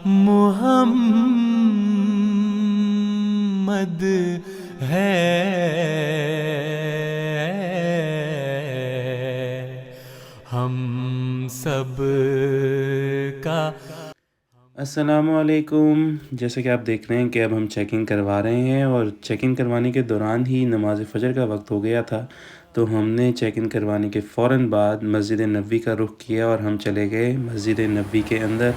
محمد ہے ہم سب کا۔ السلام علیکم۔ جیسا کہ آپ دیکھ رہے ہیں کہ اب ہم چیکنگ کروا رہے ہیں، اور چیکنگ کروانے کے دوران ہی نماز فجر کا وقت ہو گیا تھا، تو ہم نے چیکنگ کروانے کے فوراً بعد مسجد نبوی کا رخ کیا اور ہم چلے گئے مسجد نبوی کے اندر،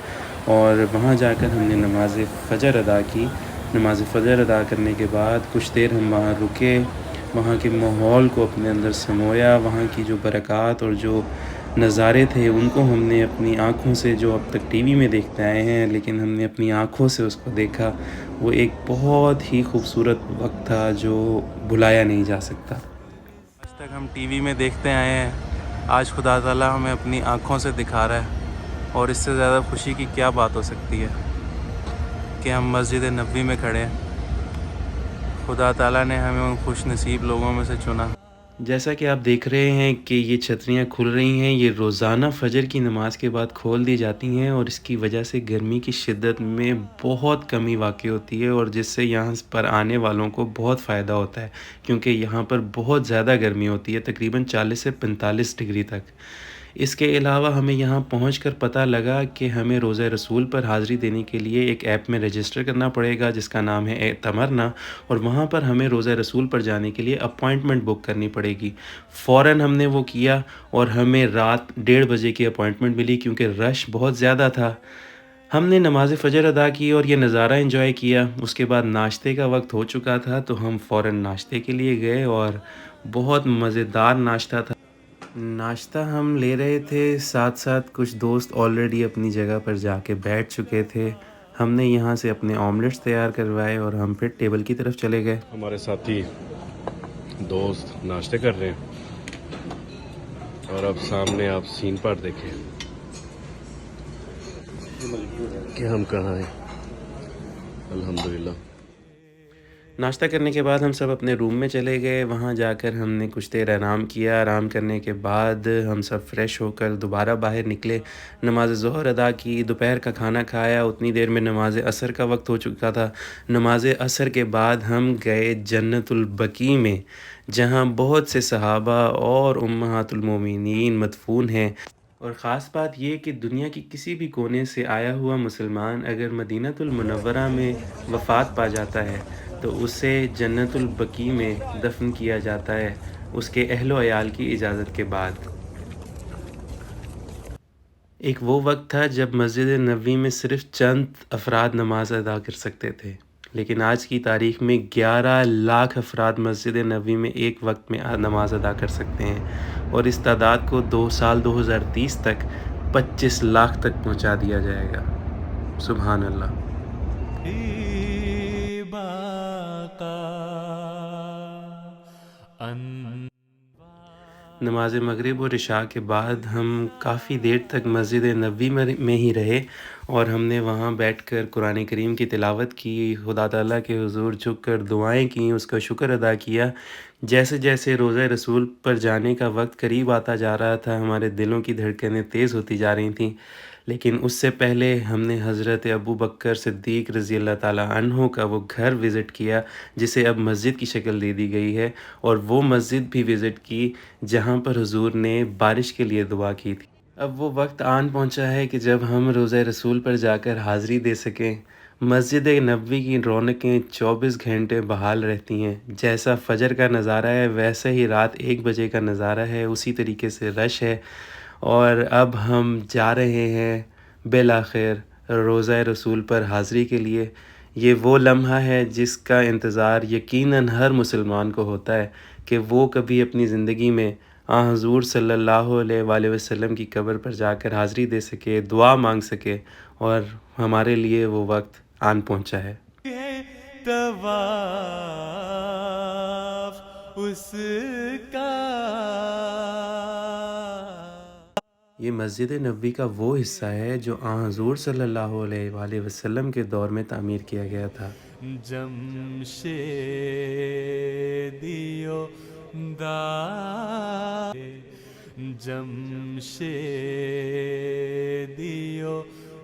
اور وہاں جا کر ہم نے نماز فجر ادا کی۔ نماز فجر ادا کرنے کے بعد کچھ دیر ہم وہاں رکے، وہاں کے ماحول کو اپنے اندر سمویا، وہاں کی جو برکات اور جو نظارے تھے ان کو ہم نے اپنی آنکھوں سے، جو اب تک ٹی وی میں دیکھتے آئے ہیں لیکن ہم نے اپنی آنکھوں سے اس کو دیکھا۔ وہ ایک بہت ہی خوبصورت وقت تھا جو بھلایا نہیں جا سکتا۔ آج تک ہم ٹی وی میں دیکھتے آئے ہیں، آج خدا تعالیٰ ہمیں اپنی آنکھوں سے دکھا رہا ہے، اور اس سے زیادہ خوشی کی کیا بات ہو سکتی ہے کہ ہم مسجد نبوی میں کھڑے ہیں۔ خدا تعالیٰ نے ہمیں ان خوش نصیب لوگوں میں سے چنا۔ جیسا کہ آپ دیکھ رہے ہیں کہ یہ چھتریاں کھل رہی ہیں، یہ روزانہ فجر کی نماز کے بعد کھول دی جاتی ہیں، اور اس کی وجہ سے گرمی کی شدت میں بہت کمی واقع ہوتی ہے، اور جس سے یہاں پر آنے والوں کو بہت فائدہ ہوتا ہے، کیونکہ یہاں پر بہت زیادہ گرمی ہوتی ہے، تقریباً 40 سے 45 ڈگری تک۔ اس کے علاوہ ہمیں یہاں پہنچ کر پتہ لگا کہ ہمیں روزہ رسول پر حاضری دینے کے لیے ایک ایپ میں رجسٹر کرنا پڑے گا جس کا نام ہے اعتمرنا، اور وہاں پر ہمیں روزہ رسول پر جانے کے لیے اپوائنٹمنٹ بک کرنی پڑے گی۔ فوراً ہم نے وہ کیا، اور ہمیں رات 1:30 بجے کی اپوائنٹمنٹ ملی، کیونکہ رش بہت زیادہ تھا۔ ہم نے نماز فجر ادا کی اور یہ نظارہ انجوائے کیا۔ اس کے بعد ناشتے کا وقت ہو چکا تھا، تو ہم فوراً ناشتے کے لیے گئے، اور بہت مزیدار ناشتہ تھا۔ ناشتہ ہم لے رہے تھے، ساتھ ساتھ کچھ دوست آلریڈی اپنی جگہ پر جا کے بیٹھ چکے تھے۔ ہم نے یہاں سے اپنے آملیٹس تیار کروائے اور ہم پھر ٹیبل کی طرف چلے گئے۔ ہمارے ساتھی دوست ناشتے کر رہے ہیں، اور اب سامنے آپ سین پر دیکھیں کہ ہم کہاں ہیں۔ الحمدللہ۔ ناشتہ کرنے کے بعد ہم سب اپنے روم میں چلے گئے، وہاں جا کر ہم نے کچھ دیر آرام کیا۔ آرام کرنے کے بعد ہم سب فریش ہو کر دوبارہ باہر نکلے، نماز ظہر ادا کی، دوپہر کا کھانا کھایا۔ اتنی دیر میں نماز عصر کا وقت ہو چکا تھا۔ نماز عصر کے بعد ہم گئے جنت البقیع میں، جہاں بہت سے صحابہ اور امہات المومنین مدفون ہیں، اور خاص بات یہ کہ دنیا کی کسی بھی کونے سے آیا ہوا مسلمان اگر مدینہ المنورہ میں وفات پا جاتا ہے تو اسے جنت البقیع میں دفن کیا جاتا ہے، اس کے اہل و عیال کی اجازت کے بعد۔ ایک وہ وقت تھا جب مسجد نبوی میں صرف چند افراد نماز ادا کر سکتے تھے، لیکن آج کی تاریخ میں 11 لاکھ افراد مسجد نبوی میں ایک وقت میں نماز ادا کر سکتے ہیں، اور اس تعداد کو 2030 تک 25 لاکھ تک پہنچا دیا جائے گا۔ سبحان اللہ۔ نماز مغرب اور عشاء کے بعد ہم کافی دیر تک مسجد نبوی میں ہی رہے، اور ہم نے وہاں بیٹھ کر قرآن کریم کی تلاوت کی، خدا تعالیٰ کے حضور جھک کر دعائیں کیں، اس کا شکر ادا کیا۔ جیسے جیسے روزہ رسول پر جانے کا وقت قریب آتا جا رہا تھا، ہمارے دلوں کی دھڑکنیں تیز ہوتی جا رہی تھیں، لیکن اس سے پہلے ہم نے حضرت ابو بکر صدیق رضی اللہ تعالیٰ عنہ کا وہ گھر وزٹ کیا جسے اب مسجد کی شکل دے دی گئی ہے، اور وہ مسجد بھی وزٹ کی جہاں پر حضور نے بارش کے لیے دعا کی تھی۔ اب وہ وقت آن پہنچا ہے کہ جب ہم روزہ رسول پر جا کر حاضری دے سکیں۔ مسجد نبوی کی رونقیں 24 گھنٹے بحال رہتی ہیں، جیسا فجر کا نظارہ ہے ویسے ہی رات 1 بجے کا نظارہ ہے، اسی طریقے سے رش ہے، اور اب ہم جا رہے ہیں بالآخر روزہ رسول پر حاضری کے لیے۔ یہ وہ لمحہ ہے جس کا انتظار یقیناً ہر مسلمان کو ہوتا ہے کہ وہ کبھی اپنی زندگی میں حضور صلی اللہ علیہ وآلہ وسلم کی قبر پر جا کر حاضری دے سکے، دعا مانگ سکے، اور ہمارے لیے وہ وقت آن پہنچا ہے۔ طواف اس کا یہ مسجد نبوی کا وہ حصہ ہے جو حضور صلی اللہ علیہ وآلہ وسلم کے دور میں تعمیر کیا گیا تھا۔ جمشیدیو دا جمشیدیو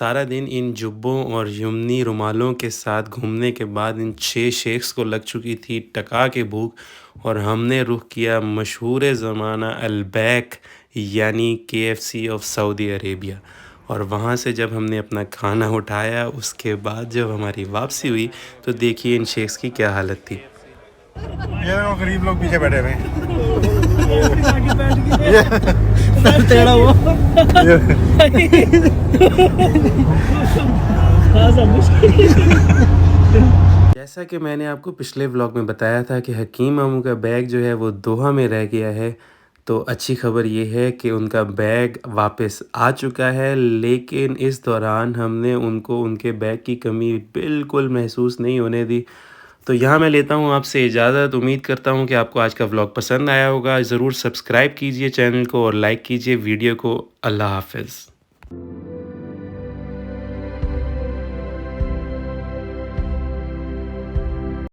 سارا دن ان جبوں اور یمنی رومالوں کے ساتھ گھومنے کے بعد ان 6 شیخس کو لگ چکی تھی ٹکا کے بھوک، اور ہم نے رخ کیا مشہور زمانہ البیک یعنی KFC آف سعودی عربیہ، اور وہاں سے جب ہم نے اپنا کھانا اٹھایا اس کے بعد جب ہماری واپسی ہوئی تو دیکھیے ان شیخس کی کیا حالت تھی۔ یہ غریب لوگ پیچھے بیٹھے ہوئے ٹیڑھا ہوا جیسا کہ میں نے آپ کو پچھلے ولاگ میں بتایا تھا کہ حکیم ماموں کا بیگ جو ہے وہ دوحہ میں رہ گیا ہے، تو اچھی خبر یہ ہے کہ ان کا بیگ واپس آ چکا ہے، لیکن اس دوران ہم نے ان کو ان کے بیگ کی کمی بالکل محسوس نہیں ہونے دی۔ تو یہاں میں لیتا ہوں آپ سے اجازت، امید کرتا ہوں کہ آپ کو آج کا ولاگ پسند آیا ہوگا، ضرور سبسکرائب کیجئے چینل کو اور لائک کیجئے ویڈیو کو۔ اللہ حافظ۔